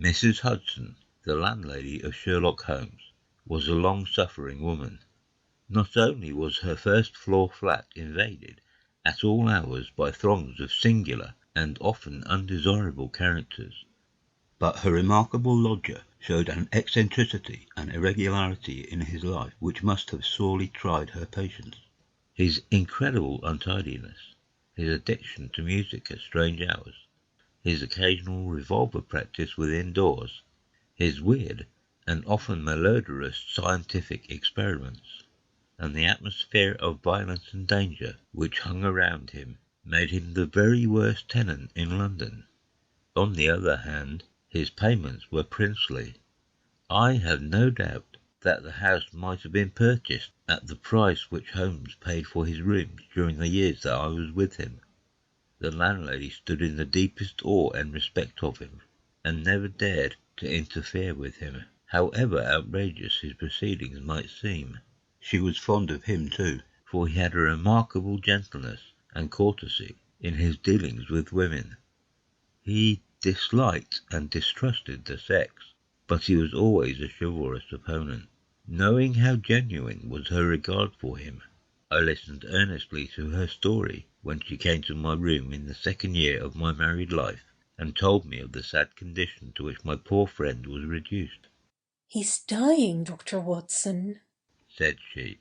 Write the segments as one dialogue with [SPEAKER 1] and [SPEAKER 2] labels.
[SPEAKER 1] Mrs. Hudson, the landlady of Sherlock Holmes, was a long-suffering woman. Not only was her first-floor flat invaded at all hours by throngs of singular and often undesirable characters, but her remarkable lodger showed an eccentricity and irregularity in his life which must have sorely tried her patience. His incredible untidiness, his addiction to music at strange hours, his occasional revolver practice within doors, his weird and often malodorous scientific experiments, and the atmosphere of violence and danger which hung around him made him the very worst tenant in London. On the other hand, his payments were princely. I have no doubt that the house might have been purchased at the price which Holmes paid for his rooms during the years that I was with him. The landlady stood in the deepest awe and respect of him, and never dared to interfere with him, however outrageous his proceedings might seem. She was fond of him too, for he had a remarkable gentleness and courtesy in his dealings with women. He disliked and distrusted the sex, but he was always a chivalrous opponent. Knowing how genuine was her regard for him, I listened earnestly to her story when she came to my room in the second year of my married life, and told me of the sad condition to which my poor friend was reduced.
[SPEAKER 2] "He's dying, Dr. Watson,"
[SPEAKER 1] said she.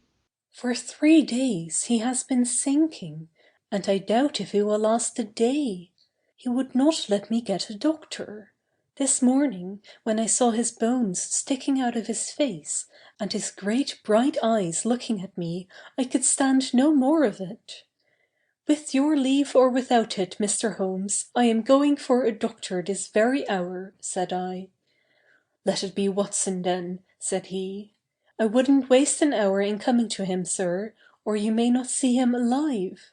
[SPEAKER 2] "For 3 days he has been sinking, and I doubt if he will last a day. He would not let me get a doctor. This morning, when I saw his bones sticking out of his face, and his great bright eyes looking at me, I could stand no more of it. 'With your leave or without it, Mr. Holmes, I am going for a doctor this very hour,' said I. 'Let it be Watson, then,' said he. 'I wouldn't waste an hour in coming to him, sir, or you may not see him alive.'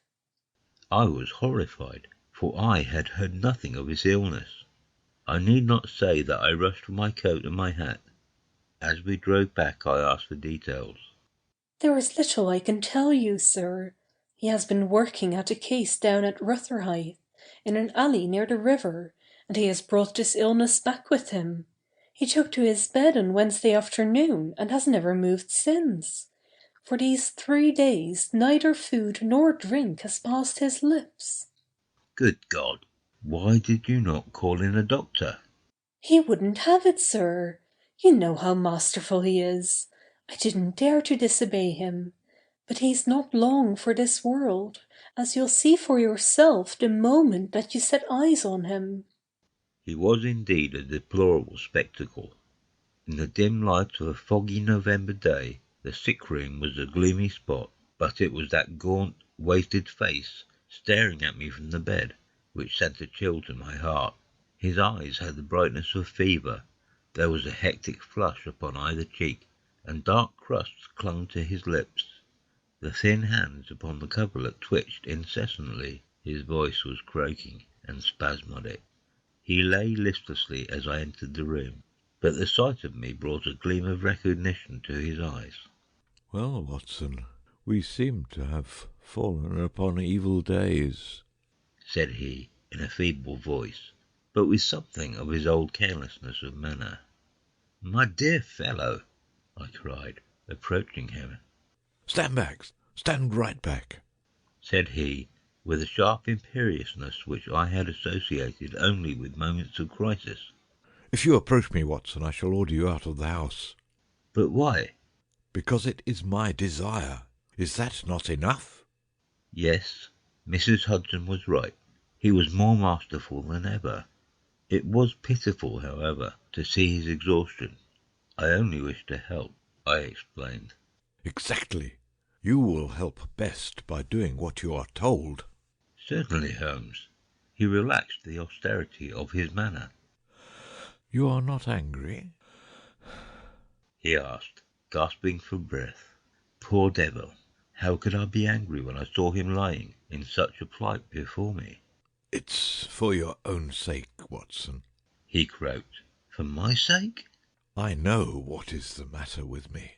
[SPEAKER 1] I was horrified, for I had heard nothing of his illness. I need not say that I rushed for my coat and my hat. As we drove back I asked for details.
[SPEAKER 2] 'There is little I can tell you, sir. He has been working at a case down at Rotherhithe, in an alley near the river, and he has brought this illness back with him. He took to his bed on Wednesday afternoon and has never moved since. For these 3 days neither food nor drink has passed his lips.'
[SPEAKER 1] Good God! Why did you not call in a doctor?
[SPEAKER 2] 'He wouldn't have it, sir. You know how masterful he is. I didn't dare to disobey him. But he's not long for this world, as you'll see for yourself the moment that you set eyes on him.'
[SPEAKER 1] He was indeed a deplorable spectacle. In the dim light of a foggy November day, the sick-room was a gloomy spot, but it was that gaunt, wasted face staring at me from the bed which sent a chill to my heart. His eyes had the brightness of fever. There was a hectic flush upon either cheek, and dark crusts clung to his lips. The thin hands upon the coverlet twitched incessantly. His voice was croaking and spasmodic. He lay listlessly as I entered the room, but the sight of me brought a gleam of recognition to his eyes.
[SPEAKER 3] "Well, Watson, we seem to have fallen upon evil days,"
[SPEAKER 1] said he, in a feeble voice, but with something of his old carelessness of manner. "My dear fellow," I cried, approaching him.
[SPEAKER 3] "Stand back! Stand right back!"
[SPEAKER 1] said he, with a sharp imperiousness which I had associated only with moments of crisis.
[SPEAKER 3] "If you approach me, Watson, I shall order you out of the house."
[SPEAKER 1] "But why?"
[SPEAKER 3] "Because it is my desire. Is that not enough?"
[SPEAKER 1] Yes, Mrs. Hudson was right. He was more masterful than ever. It was pitiful, however, to see his exhaustion. "I only wish to help," I explained.
[SPEAKER 3] "Exactly. You will help best by doing what you are told."
[SPEAKER 1] "Certainly, Holmes." He relaxed the austerity of his manner.
[SPEAKER 3] "You are not angry?"
[SPEAKER 1] he asked, gasping for breath. Poor devil! How could I be angry when I saw him lying in such a plight before me?
[SPEAKER 3] "It's for your own sake, Watson,"
[SPEAKER 1] he croaked. "For my sake?"
[SPEAKER 3] "I know what is the matter with me.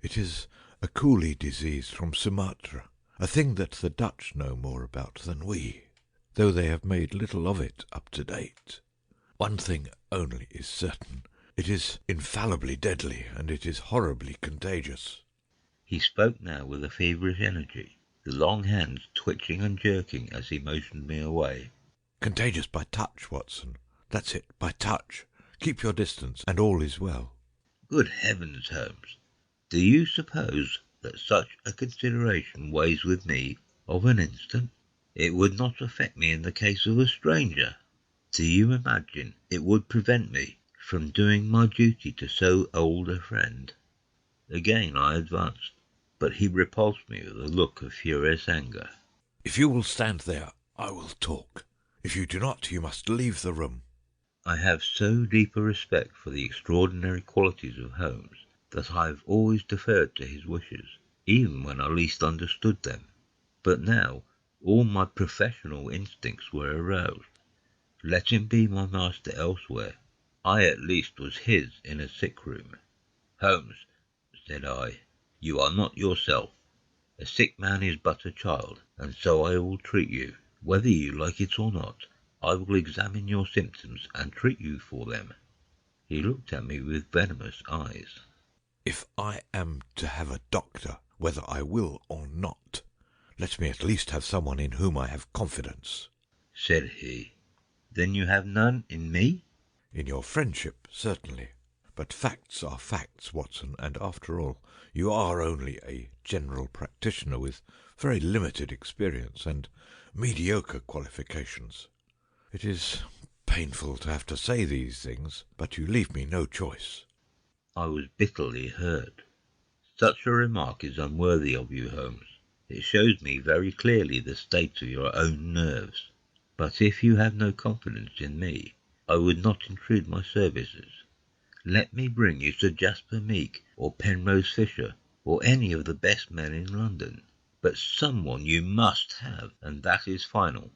[SPEAKER 3] It is a coolie disease from Sumatra, a thing that the Dutch know more about than we, though they have made little of it up to date. One thing only is certain. It is infallibly deadly, and it is horribly contagious.
[SPEAKER 1] He spoke now with a feverish energy, the long hands twitching and jerking as he motioned me away.
[SPEAKER 3] Contagious by touch, Watson. That's it, by touch. Keep your distance, and all is well.
[SPEAKER 1] Good heavens, Holmes! Do you suppose that such a consideration weighs with me of an instant? It would not affect me in the case of a stranger. Do you imagine it would prevent me from doing my duty to so old a friend? Again I advanced, but he repulsed me with a look of furious anger.
[SPEAKER 3] If you will stand there, I will talk. If you do not, you must leave the room.
[SPEAKER 1] I have so deep a respect for the extraordinary qualities of Holmes that I have always deferred to his wishes, even when I least understood them. But now all my professional instincts were aroused. Let him be my master elsewhere. I at least was his in a sick room. Holmes, said I, you are not yourself. A sick man is but a child, and so I will treat you. Whether you like it or not, I will examine your symptoms and treat you for them. He looked at me with venomous eyes.
[SPEAKER 3] If I am to have a doctor, whether I will or not, let me at least have someone in whom I have confidence,
[SPEAKER 1] said he. Then you have none in me?
[SPEAKER 3] In your friendship, certainly. But facts are facts, Watson, and after all, you are only a general practitioner with very limited experience and mediocre qualifications. It is painful to have to say these things, but you leave me no choice.
[SPEAKER 1] I was bitterly hurt. Such a remark is unworthy of you, Holmes. It shows me very clearly the state of your own nerves. But if you have no confidence in me, I would not intrude my services. Let me bring you Sir Jasper Meek, or Penrose Fisher, or any of the best men in London. But someone you must have, and that is final.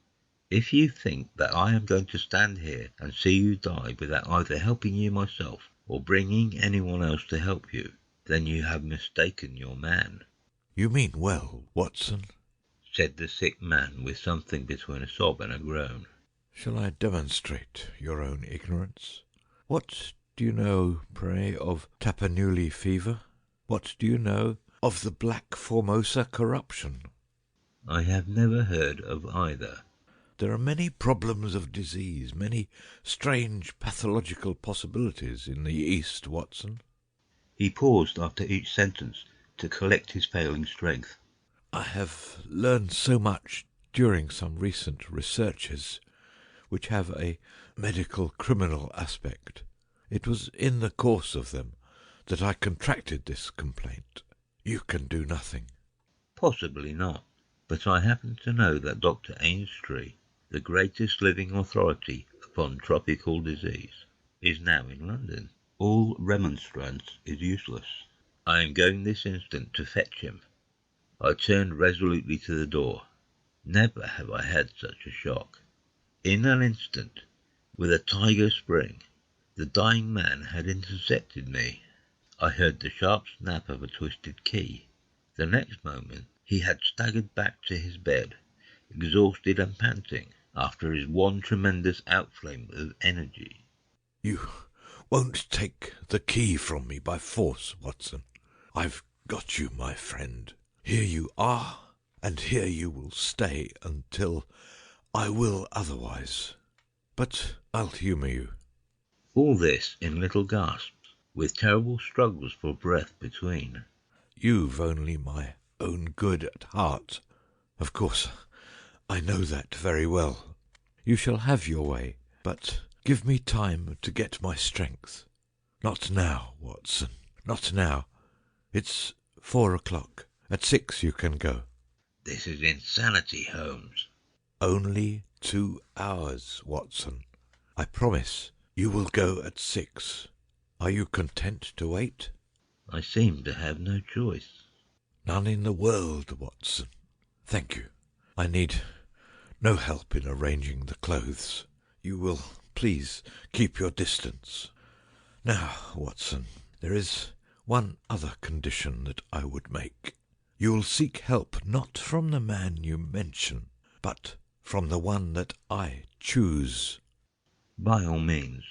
[SPEAKER 1] If you think that I am going to stand here and see you die without either helping you myself or bringing anyone else to help you, then you have mistaken your man.
[SPEAKER 3] You mean well, Watson,
[SPEAKER 1] said the sick man with something between a sob and a groan.
[SPEAKER 3] Shall I demonstrate your own ignorance? What do you know, pray, of Tapanuli fever? What do you know of the Black Formosa corruption?
[SPEAKER 1] I have never heard of either.
[SPEAKER 3] There are many problems of disease, many strange pathological possibilities in the East, Watson.
[SPEAKER 1] He paused after each sentence to collect his failing strength.
[SPEAKER 3] I have learned so much during some recent researches which have a medical criminal aspect. It was in the course of them that I contracted this complaint. You can do nothing.
[SPEAKER 1] Possibly not, but I happen to know that Dr. Ainstree, the greatest living authority upon tropical disease, is now in London. All remonstrance is useless. I am going this instant to fetch him. I turned resolutely to the door. Never have I had such a shock. In an instant, with a tiger spring, the dying man had intercepted me. I heard the sharp snap of a twisted key. The next moment he had staggered back to his bed, exhausted and panting after his one tremendous outflame of energy.
[SPEAKER 3] You won't take the key from me by force, Watson. I've got you, my friend. Here you are, and here you will stay until I will otherwise. But I'll humour you.
[SPEAKER 1] All this in little gasps, with terrible struggles for breath between.
[SPEAKER 3] You've only my own good at heart. Of course, I know that very well. You shall have your way, but give me time to get my strength. Not now, Watson, not now. It's 4 o'clock. At 6 you can go.
[SPEAKER 1] This is insanity, Holmes.
[SPEAKER 3] Only 2 hours, Watson. I promise you will go at 6. Are you content to wait?
[SPEAKER 1] I seem to have no choice.
[SPEAKER 3] None in the world, Watson. Thank you. I need no help in arranging the clothes. You will please keep your distance. Now, Watson, there is one other condition that I would make. You will seek help not from the man you mention, but from the one that I choose.
[SPEAKER 1] By all means.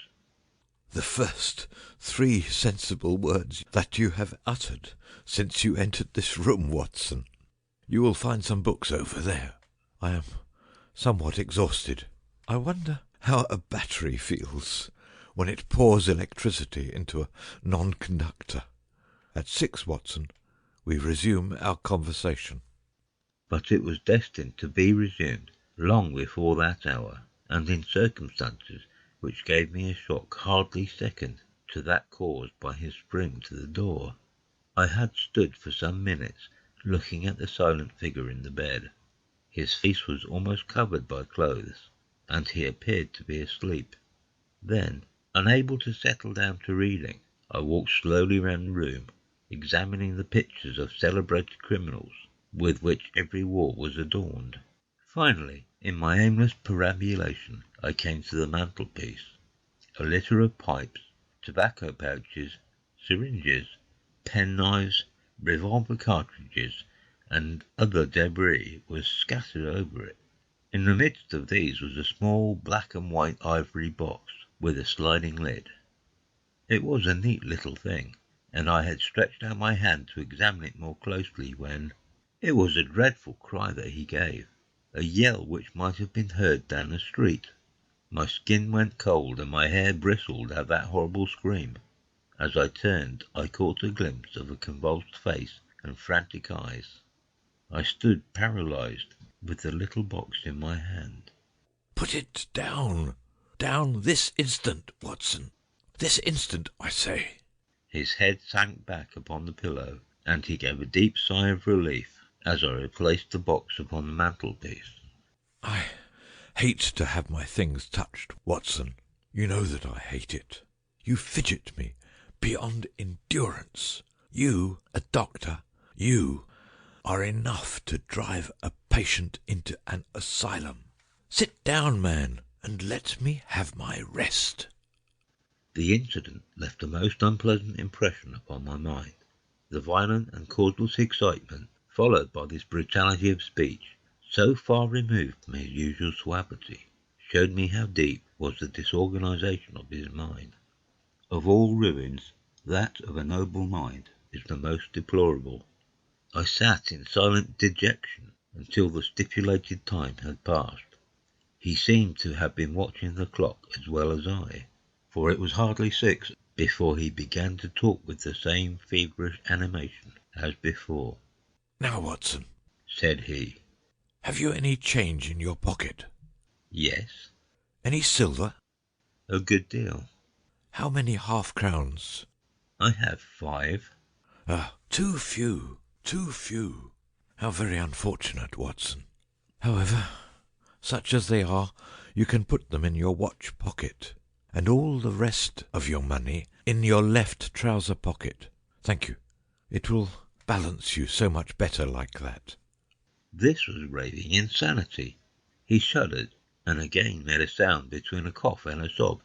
[SPEAKER 3] The first 3 sensible words that you have uttered since you entered this room, Watson. You will find some books over there. I am somewhat exhausted. I wonder how a battery feels when it pours electricity into a non-conductor. At 6, Watson, we resume our conversation.
[SPEAKER 1] But it was destined to be resumed long before that hour, and in circumstances which gave me a shock hardly second to that caused by his spring to the door. I had stood for some minutes looking at the silent figure in the bed. His face was almost covered by clothes, and he appeared to be asleep. Then, unable to settle down to reading, I walked slowly round the room, examining the pictures of celebrated criminals with which every wall was adorned. Finally, in my aimless perambulation, I came to the mantelpiece. A litter of pipes, tobacco pouches, syringes, penknives, revolver cartridges, and other debris was scattered over it. In the midst of these was a small black and white ivory box with a sliding lid. It was a neat little thing, and I had stretched out my hand to examine it more closely when it was a dreadful cry that he gave, a yell which might have been heard down the street. My skin went cold and my hair bristled at that horrible scream. As I turned, I caught a glimpse of a convulsed face and frantic eyes. I stood paralyzed, with the little box in my hand.
[SPEAKER 3] Put it down. Down this instant, Watson. This instant, I say.
[SPEAKER 1] His head sank back upon the pillow, and he gave a deep sigh of relief as I replaced the box upon the mantelpiece.
[SPEAKER 3] I hate to have my things touched, Watson. You know that I hate it. You fidget me beyond endurance. You, a doctor, you are enough to drive a patient into an asylum. Sit down, man, and let me have my rest.
[SPEAKER 1] The incident left a most unpleasant impression upon my mind. The violent and causeless excitement, followed by this brutality of speech, so far removed from his usual suavity, showed me how deep was the disorganization of his mind. Of all ruins, that of a noble mind is the most deplorable. I sat in silent dejection until the stipulated time had passed. He seemed to have been watching the clock as well as I, for it was hardly 6 before he began to talk with the same feverish animation as before.
[SPEAKER 3] Now, Watson,
[SPEAKER 1] said he.
[SPEAKER 3] Have you any change in your pocket?
[SPEAKER 1] Yes.
[SPEAKER 3] Any silver?
[SPEAKER 1] A good deal.
[SPEAKER 3] How many half-crowns?
[SPEAKER 1] I have 5.
[SPEAKER 3] Too few, too few. How very unfortunate, Watson. However, such as they are, you can put them in your watch pocket, and all the rest of your money in your left trouser pocket. Thank you. It will balance you so much better like that.
[SPEAKER 1] This was raving insanity. He shuddered, and again made a sound between a cough and a sob.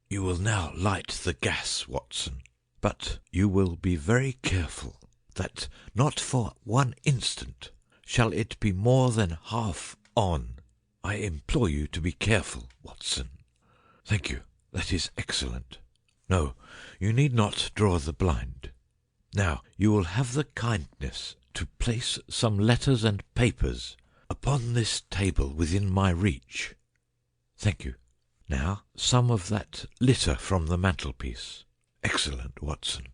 [SPEAKER 3] You will now light the gas, Watson, but you will be very careful that not for one instant shall it be more than half on. I implore you to be careful, Watson. Thank you. That is excellent. No, you need not draw the blind. Now, you will have the kindness to place some letters and papers upon this table within my reach. Thank you. Now, some of that litter from the mantelpiece. Excellent, Watson.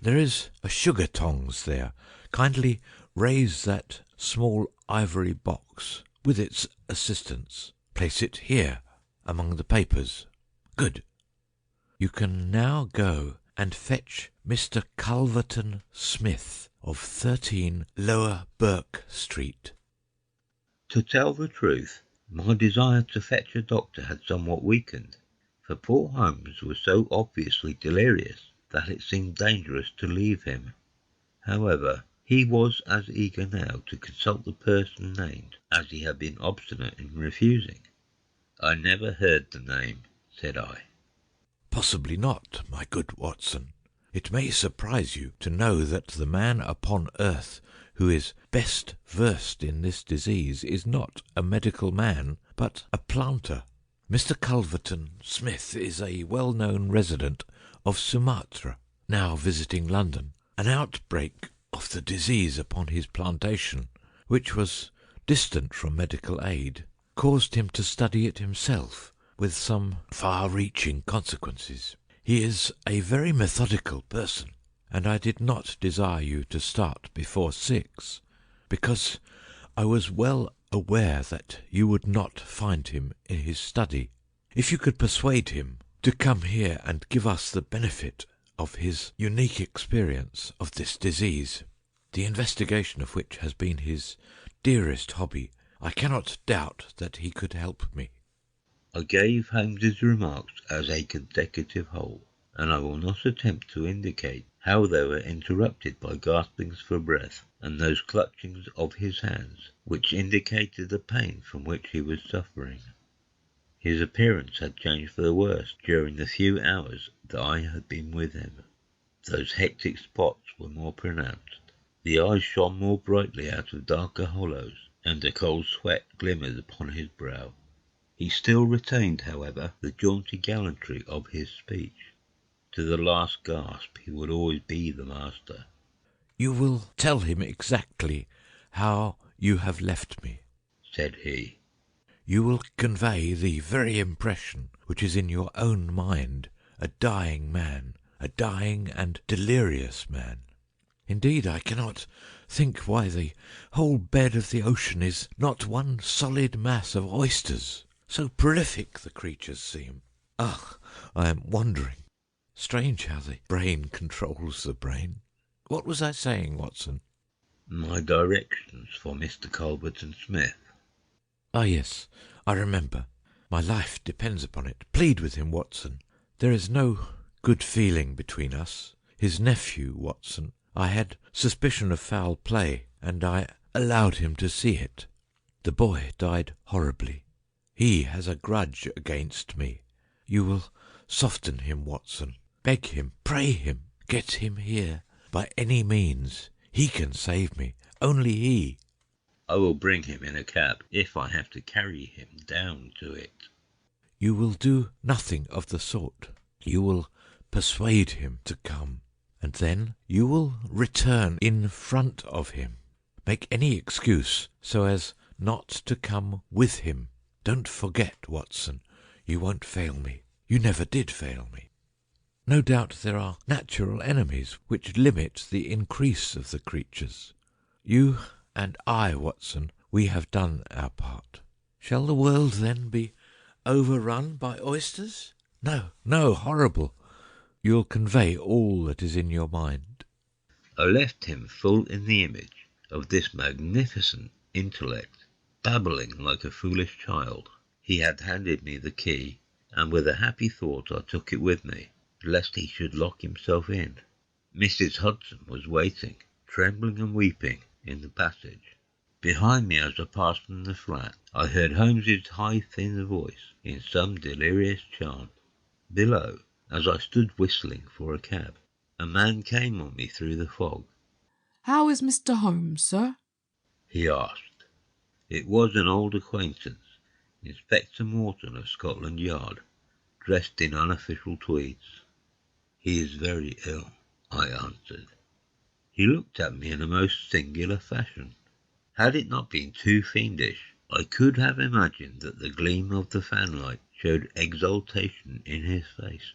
[SPEAKER 3] There is a sugar tongs there. Kindly raise that small ivory box with its assistance. Place it here among the papers. Good. You can now go and fetch Mr. Culverton Smith of 13 Lower Burke Street.
[SPEAKER 1] To tell the truth, my desire to fetch a doctor had somewhat weakened, for poor Holmes was so obviously delirious that it seemed dangerous to leave him. However, he was as eager now to consult the person named as he had been obstinate in refusing. I never heard the name, said I.
[SPEAKER 3] Possibly not, my good Watson. It may surprise you to know that the man upon earth who is best versed in this disease is not a medical man, but a planter. Mr. Culverton Smith is a well-known resident of Sumatra, now visiting London. An outbreak of the disease upon his plantation, which was distant from medical aid, caused him to study it himself, with some far-reaching consequences. He is a very methodical person, and I did not desire you to start before 6, because I was well aware that you would not find him in his study. If you could persuade him to come here and give us the benefit of his unique experience of this disease, the investigation of which has been his dearest hobby, I cannot doubt that he could help me.
[SPEAKER 1] I gave Holmes's remarks as a consecutive whole, and I will not attempt to indicate how they were interrupted by gaspings for breath and those clutchings of his hands which indicated the pain from which he was suffering. His appearance had changed for the worse during the few hours that I had been with him. Those hectic spots were more pronounced, the eyes shone more brightly out of darker hollows, and a cold sweat glimmered upon his brow. He still retained, however, the jaunty gallantry of his speech. To the last gasp he would always be the master.
[SPEAKER 3] "You will tell him exactly how you have left me,"
[SPEAKER 1] said he.
[SPEAKER 3] "You will convey the very impression which is in your own mind, a dying man, a dying and delirious man. Indeed, I cannot think why the whole bed of the ocean is not one solid mass of oysters. So prolific the creatures seem. Ah, I am wandering. Strange how the brain controls the brain. What was I saying, Watson?"
[SPEAKER 1] My directions for Mr. Culverton Smith.
[SPEAKER 3] Ah, yes, I remember. My life depends upon it. Plead with him, Watson. There is no good feeling between us. His nephew, Watson, I had suspicion of foul play, and I allowed him to see it. The boy died horribly. He has a grudge against me. You will soften him, Watson. Beg him, pray him, get him here by any means. He can save me, only he.
[SPEAKER 1] I will bring him in a cab, if I have to carry him down to it.
[SPEAKER 3] You will do nothing of the sort. You will persuade him to come, and then you will return in front of him. Make any excuse so as not to come with him. Don't forget, Watson, you won't fail me. You never did fail me. No doubt there are natural enemies which limit the increase of the creatures. You and I, Watson, we have done our part. Shall the world then be overrun by oysters? No, no, horrible. You'll convey all that is in your mind.
[SPEAKER 1] I left him full in the image of this magnificent intellect, babbling like a foolish child. He had handed me the key, and with a happy thought I took it with me, lest he should lock himself in. Mrs. Hudson was waiting, trembling and weeping, in the passage. Behind me, as I passed from the flat, I heard Holmes's high, thin voice in some delirious chant. Below, as I stood whistling for a cab, a man came on me through the fog.
[SPEAKER 4] "How is Mr. Holmes, sir?"
[SPEAKER 1] he asked. It was an old acquaintance, Inspector Morton of Scotland Yard, dressed in unofficial tweeds. "He is very ill," I answered. He looked at me in a most singular fashion. Had it not been too fiendish, I could have imagined that the gleam of the fanlight showed exultation in his face.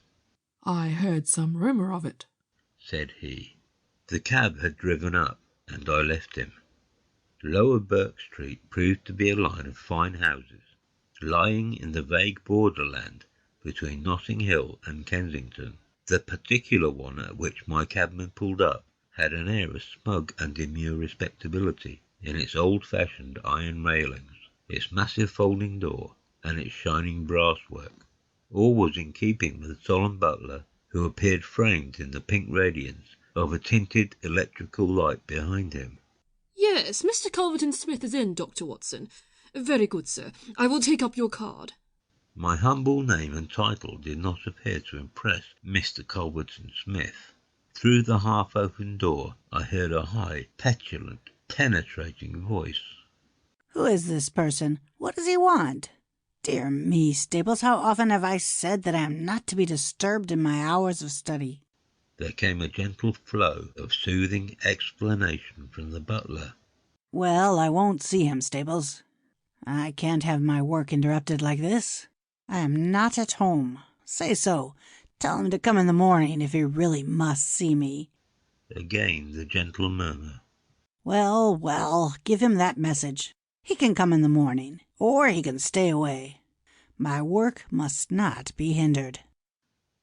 [SPEAKER 4] "I heard some rumour of it,"
[SPEAKER 1] said he. The cab had driven up, and I left him. Lower Burke Street proved to be a line of fine houses, lying in the vague borderland between Notting Hill and Kensington. The particular one at which my cabman pulled up had an air of smug and demure respectability in its old-fashioned iron railings, its massive folding door, and its shining brasswork. All was in keeping with the solemn butler, who appeared framed in the pink radiance of a tinted electrical light behind him.
[SPEAKER 5] "Yes, Mr. Culverton Smith is in, Dr. Watson. Very good, sir. I will take up your card."
[SPEAKER 1] My humble name and title did not appear to impress Mr. Culverton Smith. Through the half-open door I heard a high, petulant, penetrating voice.
[SPEAKER 6] "Who is this person? What does he want?" Dear me, Staples, how often have I said that I am not to be disturbed in my hours of study?
[SPEAKER 1] There came a gentle flow of soothing explanation from the butler.
[SPEAKER 6] Well, I won't see him, Staples. I can't have my work interrupted like this. I am not at home. Say so. Tell him to come in the morning if he really must see me.
[SPEAKER 1] Again the gentle murmur.
[SPEAKER 6] Well, well, give him that message. He can come in the morning, or he can stay away. My work must not be hindered.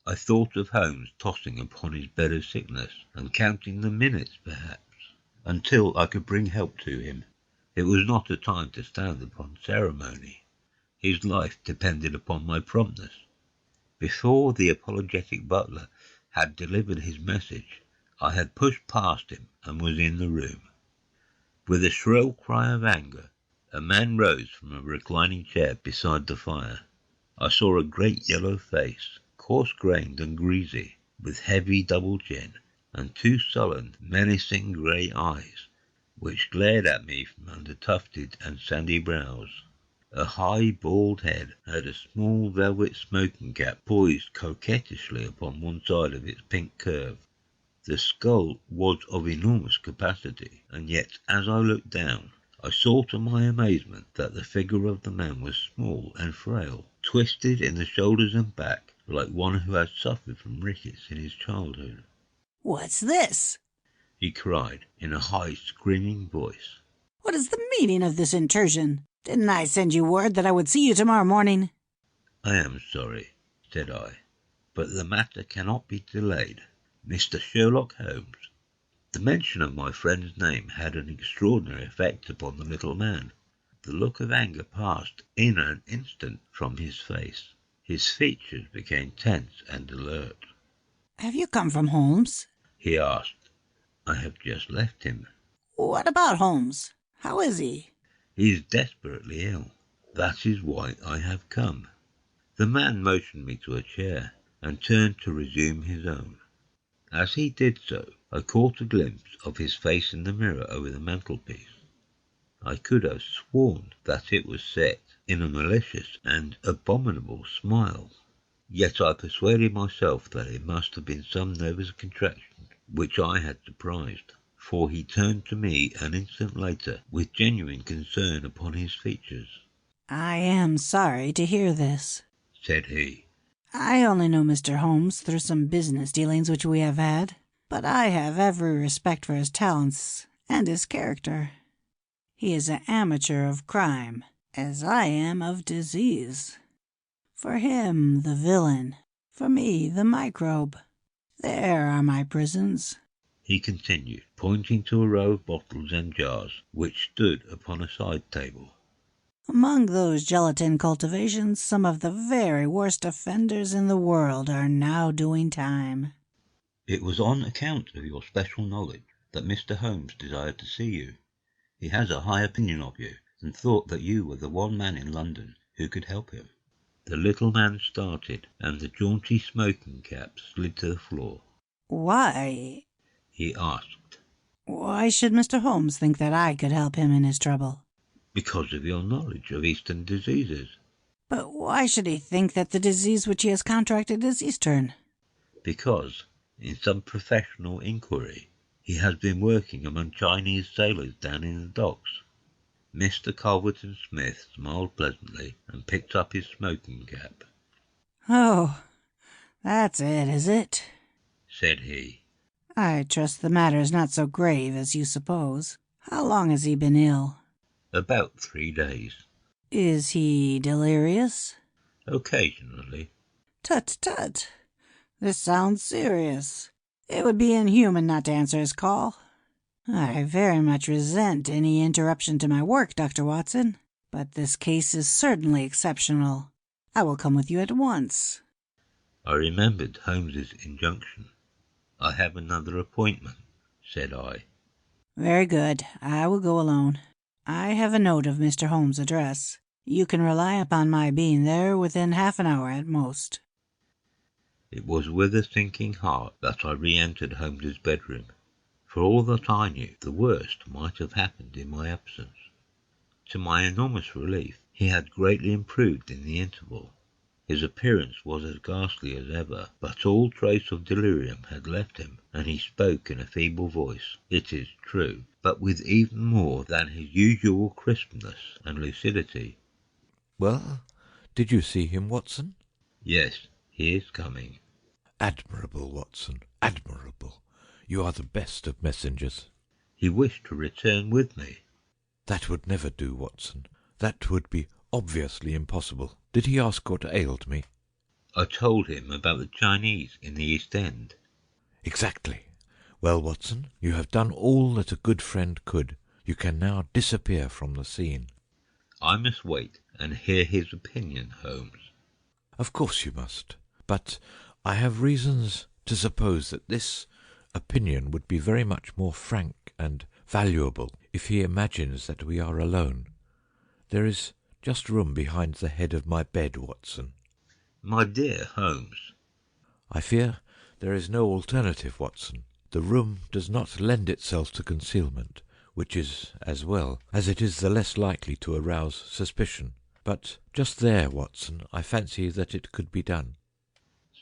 [SPEAKER 1] I thought of Holmes tossing upon his bed of sickness, and counting the minutes, perhaps, until I could bring help to him. It was not a time to stand upon ceremony. His life depended upon my promptness. Before the apologetic butler had delivered his message, I had pushed past him and was in the room. With a shrill cry of anger, a man rose from a reclining chair beside the fire. I saw a great yellow face, coarse-grained and greasy, with heavy double chin, and two sullen, menacing grey eyes, which glared at me from under tufted and sandy brows. A high, bald head had a small velvet smoking cap poised coquettishly upon one side of its pink curve. The skull was of enormous capacity, and yet, as I looked down, I saw to my amazement that the figure of the man was small and frail, twisted in the shoulders and back, like one who had suffered from rickets in his childhood.
[SPEAKER 6] What's this?
[SPEAKER 1] He cried, in a high, screaming voice.
[SPEAKER 6] What is the meaning of this intrusion? Didn't I send you word that I would see you tomorrow morning?
[SPEAKER 1] I am sorry, said I, but the matter cannot be delayed. Mr. Sherlock Holmes. The mention of my friend's name had an extraordinary effect upon the little man. The look of anger passed in an instant from his face. His features became tense and alert.
[SPEAKER 6] Have you come from Holmes?
[SPEAKER 1] He asked. I have just left him.
[SPEAKER 6] What about Holmes? How is he?
[SPEAKER 1] He is desperately ill. That is why I have come. The man motioned me to a chair and turned to resume his own. As he did so, I caught a glimpse of his face in the mirror over the mantelpiece. I could have sworn that it was set in a malicious and abominable smile. Yet I persuaded myself that it must have been some nervous contraction which I had surprised, for he turned to me an instant later with genuine concern upon his features.
[SPEAKER 6] I am sorry to hear this,
[SPEAKER 1] said he.
[SPEAKER 6] I only know Mr. Holmes through some business dealings which we have had, but I have every respect for his talents and his character. He is an amateur of crime, as I am of disease. For him, the villain. For me, the microbe. There are my prisons,
[SPEAKER 1] he continued, pointing to a row of bottles and jars which stood upon a side table.
[SPEAKER 6] Among those gelatin cultivations, some of the very worst offenders in the world are now doing time.
[SPEAKER 1] It was on account of your special knowledge that Mr. Holmes desired to see you. He has a high opinion of you, and thought that you were the one man in London who could help him. The little man started, and the jaunty smoking cap slid to the floor.
[SPEAKER 6] Why?
[SPEAKER 1] He asked.
[SPEAKER 6] Why should Mr. Holmes think that I could help him in his trouble?
[SPEAKER 1] Because of your knowledge of Eastern diseases.
[SPEAKER 6] But why should he think that the disease which he has contracted is Eastern?
[SPEAKER 1] Because, in some professional inquiry, he has been working among Chinese sailors down in the docks. Mr. Culverton Smith smiled pleasantly and picked up his smoking cap.
[SPEAKER 6] Oh, that's it, is it?
[SPEAKER 1] Said he.
[SPEAKER 6] I trust the matter is not so grave as you suppose. How long has he been ill?
[SPEAKER 1] About 3 days.
[SPEAKER 6] Is he delirious?
[SPEAKER 1] Occasionally.
[SPEAKER 6] Tut, tut. This sounds serious. It would be inhuman not to answer his call. I very much resent any interruption to my work, Dr. Watson, but this case is certainly exceptional. I will come with you at once.
[SPEAKER 1] I remembered Holmes's injunction. I have another appointment, said I.
[SPEAKER 6] Very good. I will go alone. I have a note of Mr. Holmes' address. You can rely upon my being there within half an hour at most.
[SPEAKER 1] It was with a sinking heart that I re-entered Holmes's bedroom. For all that I knew, the worst might have happened in my absence. To my enormous relief, He had greatly improved in the interval. His appearance was as ghastly as ever, but all trace of delirium had left him, and he spoke in a feeble voice, it is true, but with even more than his usual crispness and lucidity.
[SPEAKER 3] Well, did you see him, Watson?
[SPEAKER 1] Yes, he is coming.
[SPEAKER 3] Admirable, Watson, admirable. You are the best of messengers.
[SPEAKER 1] He wished to return with me.
[SPEAKER 3] That would never do, Watson. That would be obviously impossible. Did he ask what ailed me?
[SPEAKER 1] I told him about the Chinese in the East End.
[SPEAKER 3] Exactly. Well, Watson, you have done all that a good friend could. You can now disappear from the scene.
[SPEAKER 1] I must wait and hear his opinion, Holmes.
[SPEAKER 3] Of course you must. But I have reasons to suppose that this opinion would be very much more frank and valuable if he imagines that we are alone. There is just room behind the head of my bed, Watson.
[SPEAKER 1] My dear Holmes.
[SPEAKER 3] I fear there is no alternative, Watson. The room does not lend itself to concealment, which is as well, as it is the less likely to arouse suspicion. But just there, Watson, I fancy that it could be done.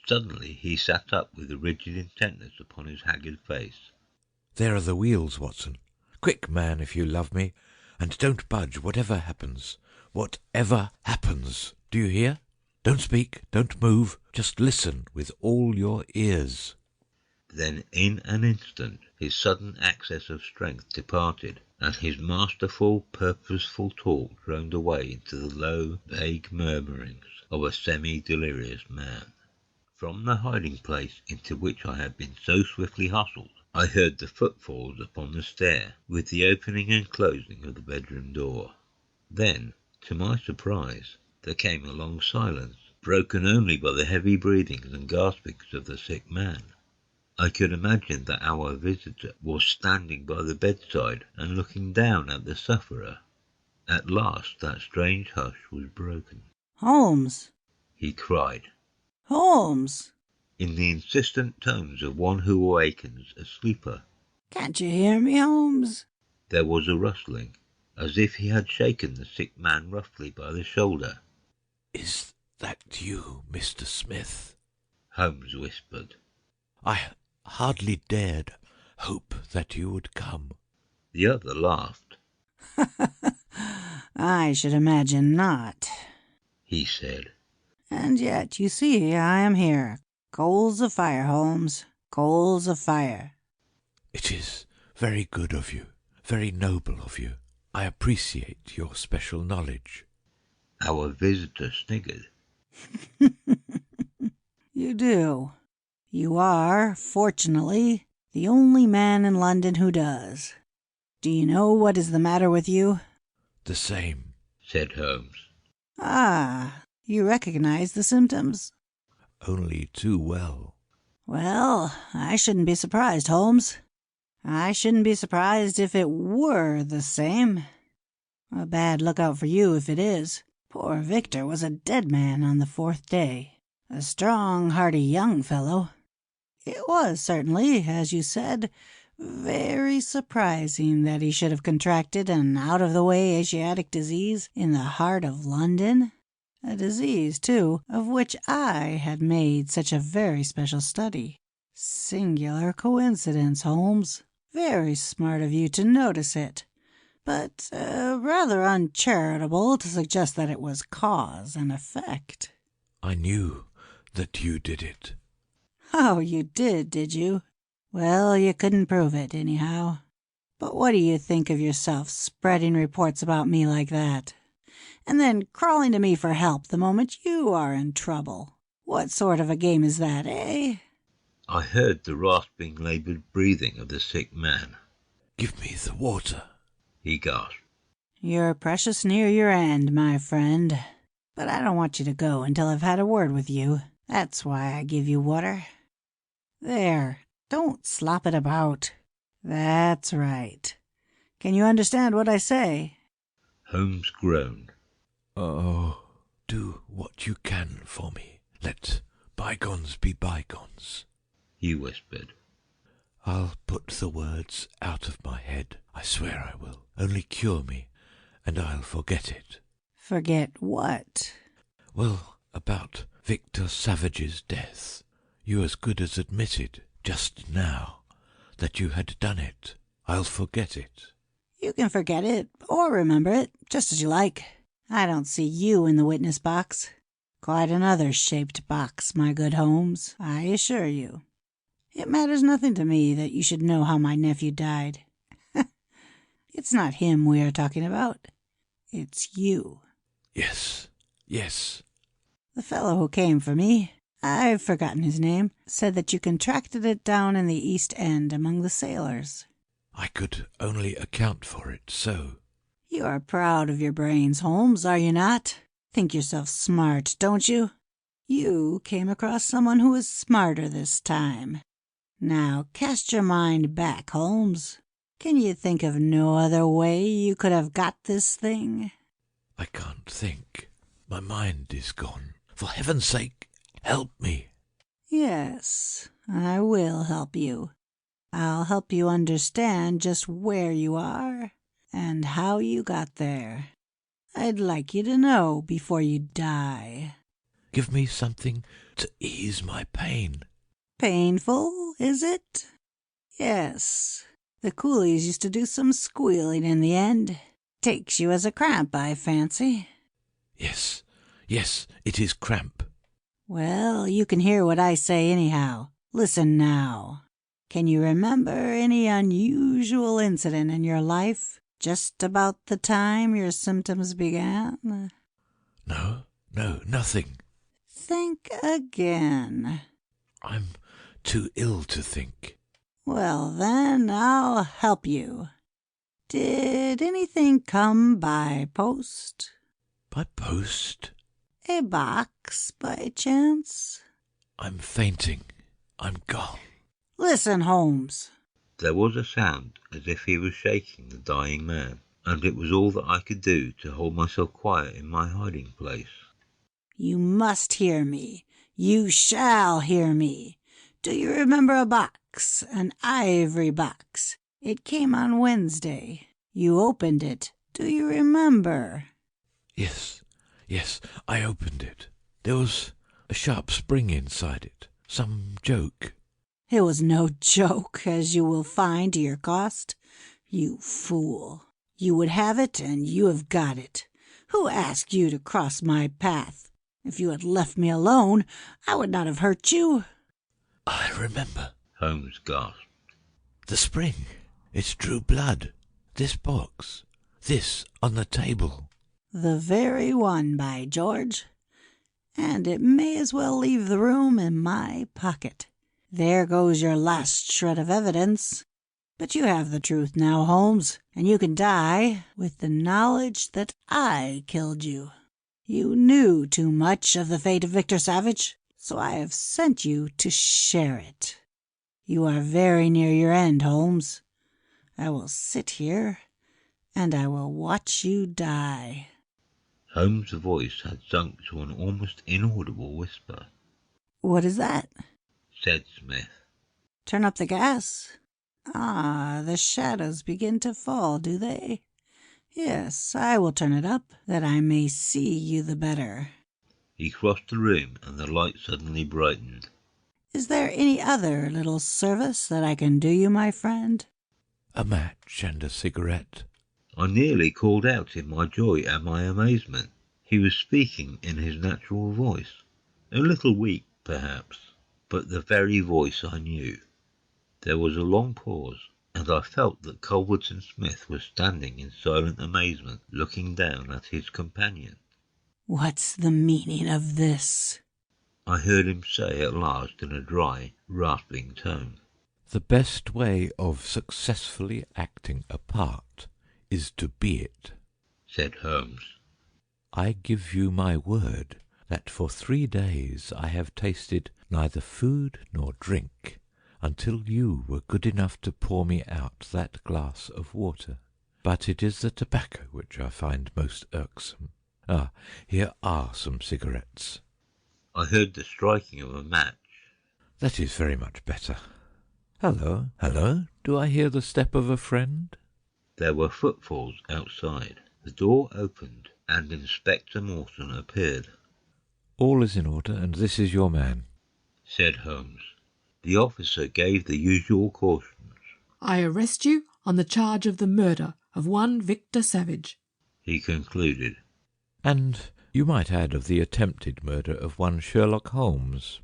[SPEAKER 1] Suddenly he sat up with a rigid intentness upon his haggard face.
[SPEAKER 3] There are the wheels, Watson. Quick, man, if you love me, and don't budge, whatever happens. Whatever happens. Do you hear? Don't speak, don't move, just listen with all your ears.
[SPEAKER 1] Then in an instant his sudden access of strength departed, and his masterful, purposeful talk droned away into the low, vague murmurings of a semi-delirious man. From the hiding-place into which I had been so swiftly hustled, I heard the footfalls upon the stair, with the opening and closing of the bedroom door. Then, to my surprise, there came a long silence, broken only by the heavy breathings and gaspings of the sick man. I could imagine that our visitor was standing by the bedside and looking down at the sufferer. At last that strange hush was broken.
[SPEAKER 6] Holmes!
[SPEAKER 1] He cried,
[SPEAKER 6] Holmes!
[SPEAKER 1] in the insistent tones of one who awakens a sleeper.
[SPEAKER 6] Can't you hear me, Holmes?
[SPEAKER 1] There was a rustling, as if he had shaken the sick man roughly by the shoulder.
[SPEAKER 3] Is that you, Mr. Smith?
[SPEAKER 1] Holmes whispered.
[SPEAKER 3] I hardly dared hope that you would come.
[SPEAKER 1] The other laughed.
[SPEAKER 6] I should imagine not,
[SPEAKER 1] he said.
[SPEAKER 6] And yet, you see, I am here. Coals of fire, Holmes. Coals of fire.
[SPEAKER 3] It is very good of you, very noble of you. I appreciate your special knowledge.
[SPEAKER 1] Our visitor sniggered.
[SPEAKER 6] You do. You are, fortunately, the only man in London who does. Do you know what is the matter with you?
[SPEAKER 3] The same,
[SPEAKER 1] said Holmes.
[SPEAKER 6] Ah, you recognize the symptoms?
[SPEAKER 3] Only too well.
[SPEAKER 6] Well, I shouldn't be surprised, Holmes. I shouldn't be surprised if it were the same. A bad lookout for you if it is. Poor Victor was a dead man on the 4th day. A strong, hearty young fellow. It was certainly, as you said, very surprising that he should have contracted an out-of-the-way Asiatic disease in the heart of London. A disease, too, of which I had made such a very special study. Singular coincidence, Holmes. Very smart of you to notice it, but rather uncharitable to suggest that it was cause and effect.
[SPEAKER 3] I knew that you did it.
[SPEAKER 6] Oh, you did you? Well, you couldn't prove it, anyhow. But what do you think of yourself spreading reports about me like that? And then crawling to me for help the moment you are in trouble. What sort of a game is that, eh?
[SPEAKER 1] I heard the rasping, laboured breathing of the sick man.
[SPEAKER 3] Give me the water,
[SPEAKER 1] he gasped.
[SPEAKER 6] You're precious near your end, my friend. But I don't want you to go until I've had a word with you. That's why I give you water. There, don't slop it about. That's right. Can you understand what I say?
[SPEAKER 1] Holmes groaned.
[SPEAKER 3] Oh, do what you can for me. Let bygones be bygones,
[SPEAKER 1] he whispered.
[SPEAKER 3] I'll put the words out of my head. I swear I will. Only cure me, and I'll forget it.
[SPEAKER 6] Forget what?
[SPEAKER 3] Well, about Victor Savage's death. You as good as admitted, just now, that you had done it. I'll forget it.
[SPEAKER 6] You can forget it, or remember it, just as you like. I don't see you in the witness box. Quite another shaped box, my good Holmes, I assure you. It matters nothing to me that you should know how my nephew died. It's not him we are talking about. It's you.
[SPEAKER 3] Yes, yes.
[SPEAKER 6] The fellow who came for me, I've forgotten his name, said that you contracted it down in the East End among the sailors.
[SPEAKER 3] I could only account for it so.
[SPEAKER 6] You are proud of your brains, Holmes, are you not? Think yourself smart, don't you? You came across someone who is smarter this time. Now cast your mind back, Holmes. Can you think of no other way you could have got this thing?
[SPEAKER 3] I can't think. My mind is gone. For heaven's sake, help me.
[SPEAKER 6] Yes, I will help you. I'll help you understand just where you are and how you got there. I'd like you to know before you die.
[SPEAKER 3] Give me something to ease my pain.
[SPEAKER 6] Painful, is it? Yes. The coolies used to do some squealing in the end. Takes you as a cramp, I fancy.
[SPEAKER 3] Yes, it is cramp.
[SPEAKER 6] Well, you can hear what I say anyhow. Listen now. Can you remember any unusual incident in your life just about the time your symptoms began?
[SPEAKER 3] No, nothing.
[SPEAKER 6] Think again.
[SPEAKER 3] I'm too ill to think.
[SPEAKER 6] Well, then I'll help you. Did anything come by post?
[SPEAKER 3] By post?
[SPEAKER 6] A box, by chance?
[SPEAKER 3] I'm fainting. I'm gone.
[SPEAKER 6] Listen, Holmes.
[SPEAKER 1] There was a sound as if he was shaking the dying man, and it was all that I could do to hold myself quiet in my hiding place.
[SPEAKER 6] You must hear me. You shall hear me. Do you remember a box, an ivory box? It came on Wednesday. You opened it. Do you remember?
[SPEAKER 3] Yes, I opened it. There was a sharp spring inside it. Some joke.
[SPEAKER 6] It was no joke, as you will find to your cost. You fool. You would have it, and you have got it. Who asked you to cross my path? If you had left me alone, I would not have hurt you.
[SPEAKER 3] I remember.
[SPEAKER 1] Holmes gasped.
[SPEAKER 3] The spring. It drew blood. This box. This on the table.
[SPEAKER 6] The very one, by George. And it may as well leave the room in my pocket. There goes your last shred of evidence. But you have the truth now, Holmes, and you can die with the knowledge that I killed you. You knew too much of the fate of Victor Savage, so I have sent you to share it. You are very near your end, Holmes. I will sit here, and I will watch you die.
[SPEAKER 1] Holmes' voice had sunk to an almost inaudible whisper.
[SPEAKER 6] What is that?
[SPEAKER 1] Said Smith.
[SPEAKER 6] Turn up the gas. Ah, the shadows begin to fall, do they? Yes, I will turn it up, that I may see you the better.
[SPEAKER 1] He crossed the room, and the light suddenly brightened.
[SPEAKER 6] Is there any other little service that I can do you, my friend?
[SPEAKER 3] A match and a cigarette.
[SPEAKER 1] I nearly called out in my joy and my amazement. He was speaking in his natural voice, a little weak, perhaps, but the very voice I knew. There was a long pause, and I felt that Culverton Smith was standing in silent amazement, looking down at his companion.
[SPEAKER 6] What's the meaning of this?
[SPEAKER 1] I heard him say at last in a dry, rasping tone.
[SPEAKER 3] The best way of successfully acting a part is to be it,
[SPEAKER 1] said Holmes.
[SPEAKER 3] I give you my word that for 3 days I have tasted neither food nor drink until you were good enough to pour me out that glass of water. But it is the tobacco which I find most irksome. Ah, here are some cigarettes.
[SPEAKER 1] I heard the striking of a match.
[SPEAKER 3] That is very much better. Hello, do I hear the step of a friend?
[SPEAKER 1] There were footfalls outside. The door opened, and Inspector Morton appeared.
[SPEAKER 3] "All is in order, and this is your man,"
[SPEAKER 1] said Holmes. The officer gave the usual cautions.
[SPEAKER 4] I arrest you on the charge of the murder of one Victor Savage,
[SPEAKER 1] he concluded.
[SPEAKER 3] "And you might add of the attempted murder of one Sherlock Holmes,"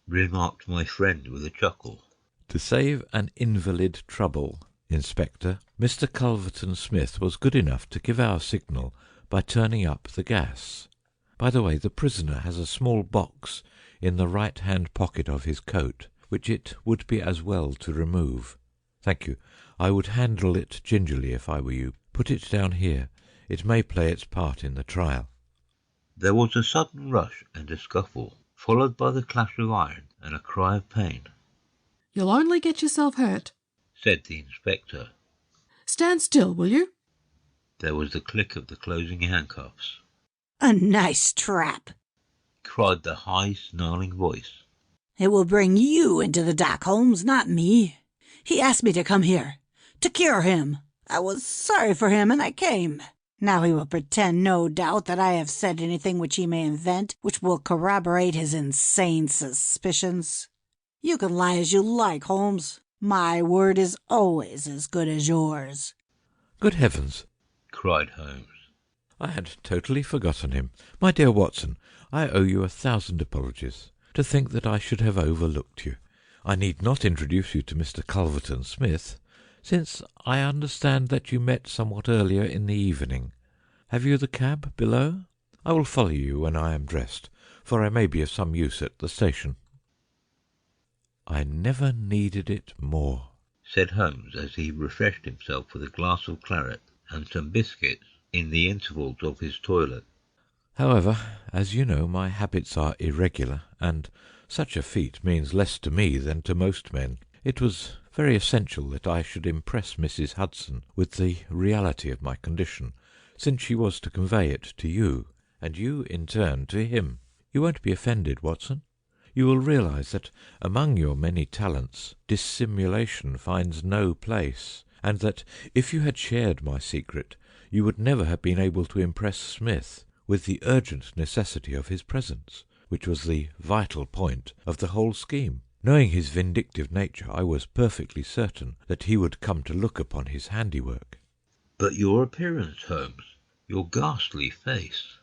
[SPEAKER 1] remarked my friend with a chuckle.
[SPEAKER 3] "To save an invalid trouble, Inspector, Mr. Culverton-Smith was good enough to give our signal by turning up the gas. By the way, the prisoner has a small box in the right-hand pocket of his coat, which it would be as well to remove. Thank you. I would handle it gingerly if I were you. Put it down here. It may play its part in the trial."
[SPEAKER 1] There was a sudden rush and a scuffle, followed by the clash of iron and a cry of pain.
[SPEAKER 4] You'll only get yourself hurt,
[SPEAKER 1] said the inspector.
[SPEAKER 4] Stand still, will you?
[SPEAKER 1] There was the click of the closing handcuffs.
[SPEAKER 6] A nice trap,
[SPEAKER 1] cried the high, snarling voice.
[SPEAKER 6] It will bring you into the dock, Holmes, not me. He asked me to come here, to cure him. I was sorry for him, and I came. Now he will pretend, no doubt, that I have said anything which he may invent, which will corroborate his insane suspicions. You can lie as you like, Holmes. My word is always as good as yours.
[SPEAKER 3] "Good heavens!"
[SPEAKER 1] cried Holmes.
[SPEAKER 3] "I had totally forgotten him. My dear Watson, I owe you 1,000 apologies. To think that I should have overlooked you. I need not introduce you to Mr. Culverton-Smith, since I understand that you met somewhat earlier in the evening. Have you the cab below? I will follow you when I am dressed, for I may be of some use at the station." "I never needed it more,"
[SPEAKER 1] said Holmes as he refreshed himself with a glass of claret and some biscuits in the intervals of his toilet.
[SPEAKER 3] "However, as you know, my habits are irregular, and such a feat means less to me than to most men. It was very essential that I should impress Mrs. Hudson with the reality of my condition, since she was to convey it to you, and you, in turn, to him. You won't be offended, Watson? You will realize that among your many talents dissimulation finds no place, and that if you had shared my secret, you would never have been able to impress Smith with the urgent necessity of his presence, which was the vital point of the whole scheme. Knowing his vindictive nature, I was perfectly certain that he would come to look upon his handiwork."
[SPEAKER 1] "But your appearance, Holmes, your ghastly face."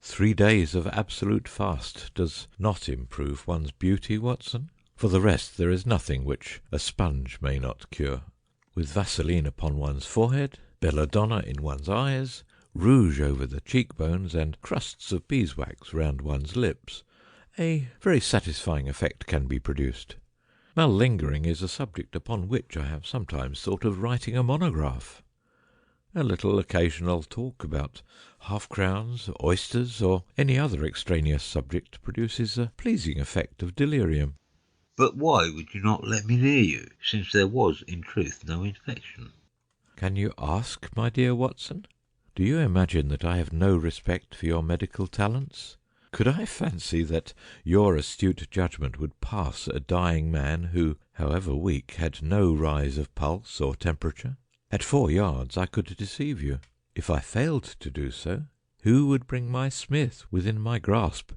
[SPEAKER 3] 3 days of absolute fast does not improve one's beauty, Watson. For the rest, there is nothing which a sponge may not cure. With Vaseline upon one's forehead, belladonna in one's eyes, rouge over the cheekbones, and crusts of beeswax round one's lips, a very satisfying effect can be produced. Mal-lingering is a subject upon which I have sometimes thought of writing a monograph. A little occasional talk about half-crowns, oysters, or any other extraneous subject produces a pleasing effect of delirium.
[SPEAKER 1] "But why would you not let me near you, since there was, in truth, no infection?"
[SPEAKER 3] Can you ask, my dear Watson? Do you imagine that I have no respect for your medical talents? Could I fancy that your astute judgment would pass a dying man who, however weak, had no rise of pulse or temperature? At 4 yards I could deceive you. If I failed to do so, who would bring my Smith within my grasp?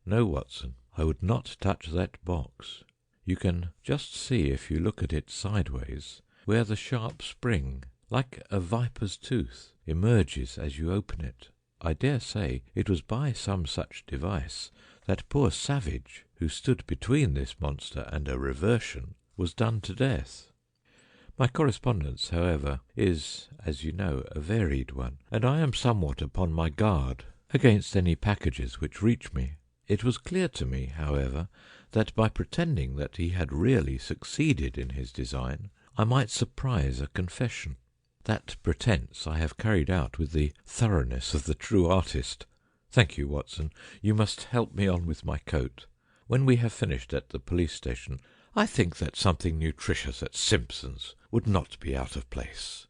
[SPEAKER 3] No, Watson, I would not touch that box. You can just see, if you look at it sideways, where the sharp spring, like a viper's tooth, emerges as you open it. I dare say it was by some such device that poor Savage, who stood between this monster and a reversion, was done to death. My correspondence, however, is, as you know, a varied one, and I am somewhat upon my guard against any packages which reach me. It was clear to me, however, that by pretending that he had really succeeded in his design, I might surprise a confession. That pretence I have carried out with the thoroughness of the true artist. Thank you, Watson. You must help me on with my coat. When we have finished at the police station, I think that something nutritious at Simpson's would not be out of place.